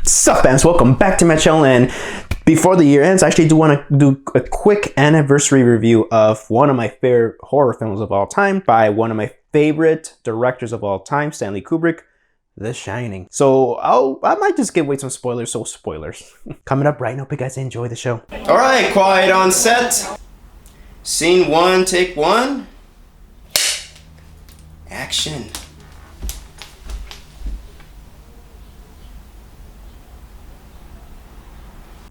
What's up, fans? Welcome back to my channel. And before the year ends, I actually do want to do a quick anniversary review of one of my favorite horror films of all time by one of my favorite directors of all time, Stanley Kubrick, The Shining. So I might just give away some spoilers, so spoilers. Coming up right now. Hope you guys enjoy the show. All right, quiet on set. Scene one, take one. Action.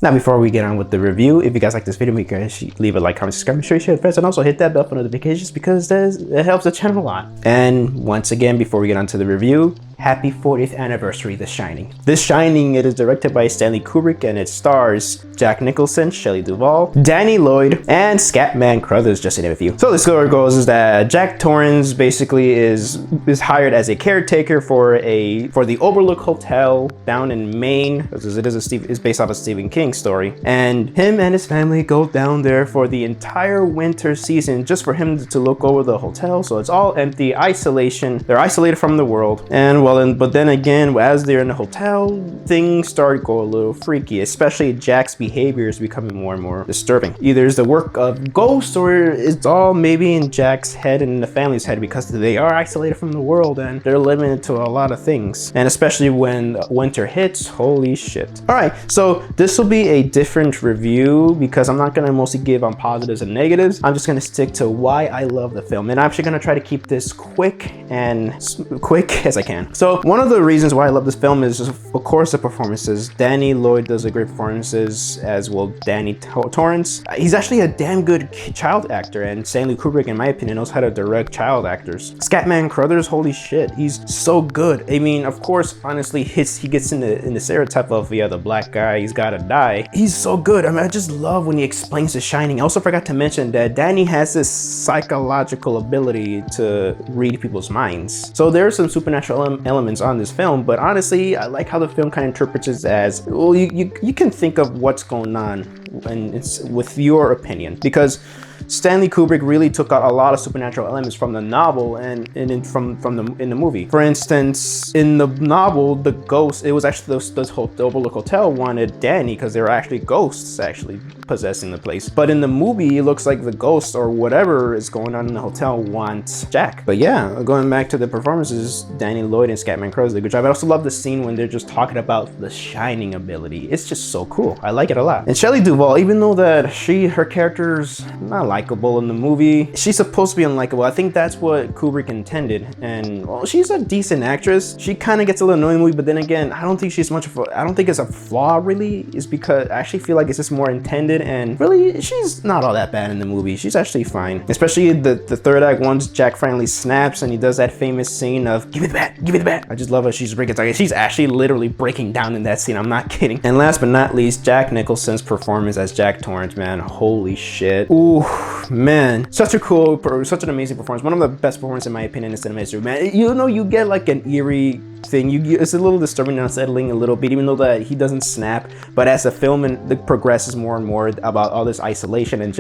Now, before we get on with the review, if you guys like this video, make sure you leave a like, comment, subscribe, make sure you share with friends, and also hit that bell for notifications because it helps the channel a lot. And once again, before we get on to the review, happy 40th anniversary, The Shining. The Shining, it is directed by Stanley Kubrick and it stars Jack Nicholson, Shelly Duvall, Danny Lloyd, and Scatman Crothers, just to name a few. So the story goes is that Jack Torrance basically is hired as a caretaker for the Overlook Hotel down in Maine, because it's based off a Stephen King story. And him and his family go down there for the entire winter season just for him to look over the hotel. So it's all empty, isolation. They're isolated from the world. And but then again, as they're in the hotel, things start going a little freaky, especially Jack's behavior is becoming more and more disturbing. Either it's the work of ghosts or it's all maybe in Jack's head and the family's head because they are isolated from the world and they're limited to a lot of things. And especially when winter hits, holy shit. All right, so this will be a different review because I'm not gonna mostly give on positives and negatives. I'm just gonna stick to why I love the film. And I'm actually gonna try to keep this quick as I can. So one of the reasons why I love this film is, of course, the performances. Danny Lloyd does a great performances, as well Danny Torrance. He's actually a damn good child actor, and Stanley Kubrick, in my opinion, knows how to direct child actors. Scatman Crothers, holy shit, he's so good. I mean, of course, honestly, he gets in the stereotype of, yeah, the black guy, he's gotta die. He's so good. I mean, I just love when he explains The Shining. I also forgot to mention that Danny has this psychological ability to read people's minds. So there are some supernatural elements on this film, but honestly, I like how the film kind of interprets it as, well, you can think of what's going on and it's with your opinion, because Stanley Kubrick really took out a lot of supernatural elements from the novel and in the movie. For instance, in the novel, the ghost, it was actually the Overlook Hotel wanted Danny because there were actually ghosts actually possessing the place. But in the movie, it looks like the ghost or whatever is going on in the hotel wants Jack. But yeah, going back to the performances, Danny Lloyd and Scatman Crothers did a good job. I also love the scene when they're just talking about the Shining ability. It's just so cool. I like it a lot. And Shelly Duvall, even though that her character's not likable in the movie, she's supposed to be unlikable. I think that's what Kubrick intended. And well, she's a decent actress. She kind of gets a little annoying in the movie, but then again, I don't think she's much of I don't think it's a flaw really. It's because I actually feel like it's just more intended, and really she's not all that bad in the movie. She's actually fine. Especially the third act, once Jack finally snaps and he does that famous scene of give me the bat, give me the bat. I just love how she's breaking down. She's actually literally breaking down in that scene. I'm not kidding. And last but not least, Jack Nicholson's performance as Jack Torrance, man, holy shit. Ooh, man, such an amazing performance. One of the best performances in my opinion in cinema history, man. You know, you get like an eerie thing. It's a little disturbing and unsettling a little bit, even though that he doesn't snap. But as the film progresses more and more about all this isolation and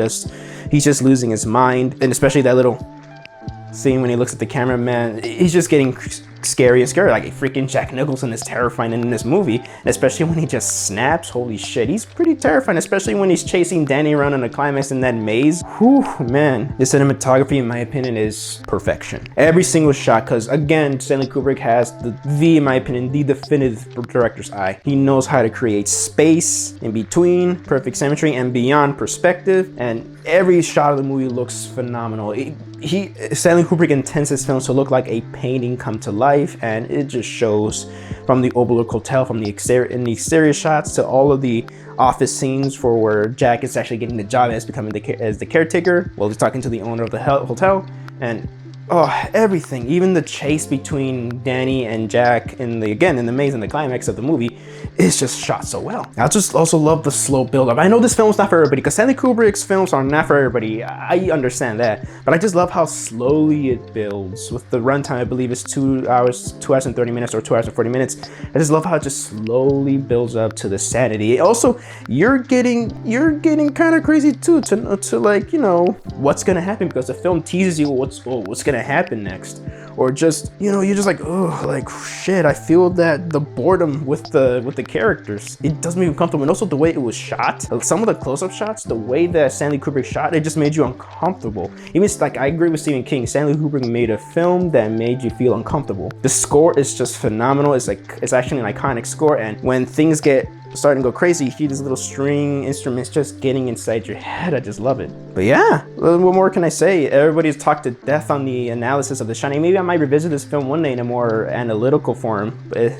he's just losing his mind, and especially that little scene when he looks at the camera, man, he's just getting scary and scary. Like freaking Jack Nicholson is terrifying in this movie, and especially when he just snaps, holy shit, he's pretty terrifying, especially when he's chasing Danny around in the climax in that maze. Whew, man, the cinematography in my opinion is perfection. Every single shot, because again, Stanley Kubrick has in my opinion, the definitive director's eye. He knows how to create space in between, perfect symmetry, and beyond perspective, and every shot of the movie looks phenomenal. Stanley Kubrick intends his films to look like a painting come to life, and it just shows from the Overlook Hotel, from the exterior shots to all of the office scenes for where Jack is actually getting the job as becoming the caretaker while he's talking to the owner of the hotel, and everything, even the chase between Danny and Jack in the maze and the climax of the movie is just shot so well. I just also love the slow build up. I know this film's not for everybody because Stanley Kubrick's films are not for everybody. I understand that, but I just love how slowly it builds. With the runtime, I believe it's 2 hours and 30 minutes or 2 hours and 40 minutes. I just love how it just slowly builds up to the sanity. Also, you're getting kind of crazy too to like, you know, what's gonna happen, because the film teases you what's gonna happen next. or just, you know, you're just like, oh, like shit, I feel that the boredom with the characters. It doesn't make you comfortable. And also the way it was shot, some of the close-up shots, the way that Stanley Kubrick shot, it just made you uncomfortable. Even like, I agree with Stephen King, Stanley Kubrick made a film that made you feel uncomfortable. The score is just phenomenal. It's like, it's actually an iconic score, and when things get starting to go crazy, you hear these little string instruments just getting inside your head. I just love it. But yeah, what more can I say? Everybody's talked to death on the analysis of The Shining. Maybe I might revisit this film one day in a more analytical form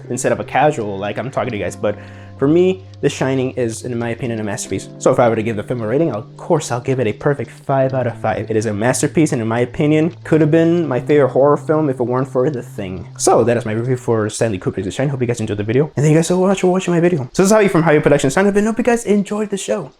instead of a casual, like I'm talking to you guys. But for me, The Shining is, in my opinion, a masterpiece. So if I were to give the film a rating, of course, I'll give it a perfect 5 out of 5. It is a masterpiece, and in my opinion, could have been my favorite horror film if it weren't for The Thing. So that is my review for Stanley Kubrick's The Shining. Hope you guys enjoyed the video. And thank you guys so much for watching my video. So this is Javi from Javi Productions. Sign up and hope you guys enjoyed the show.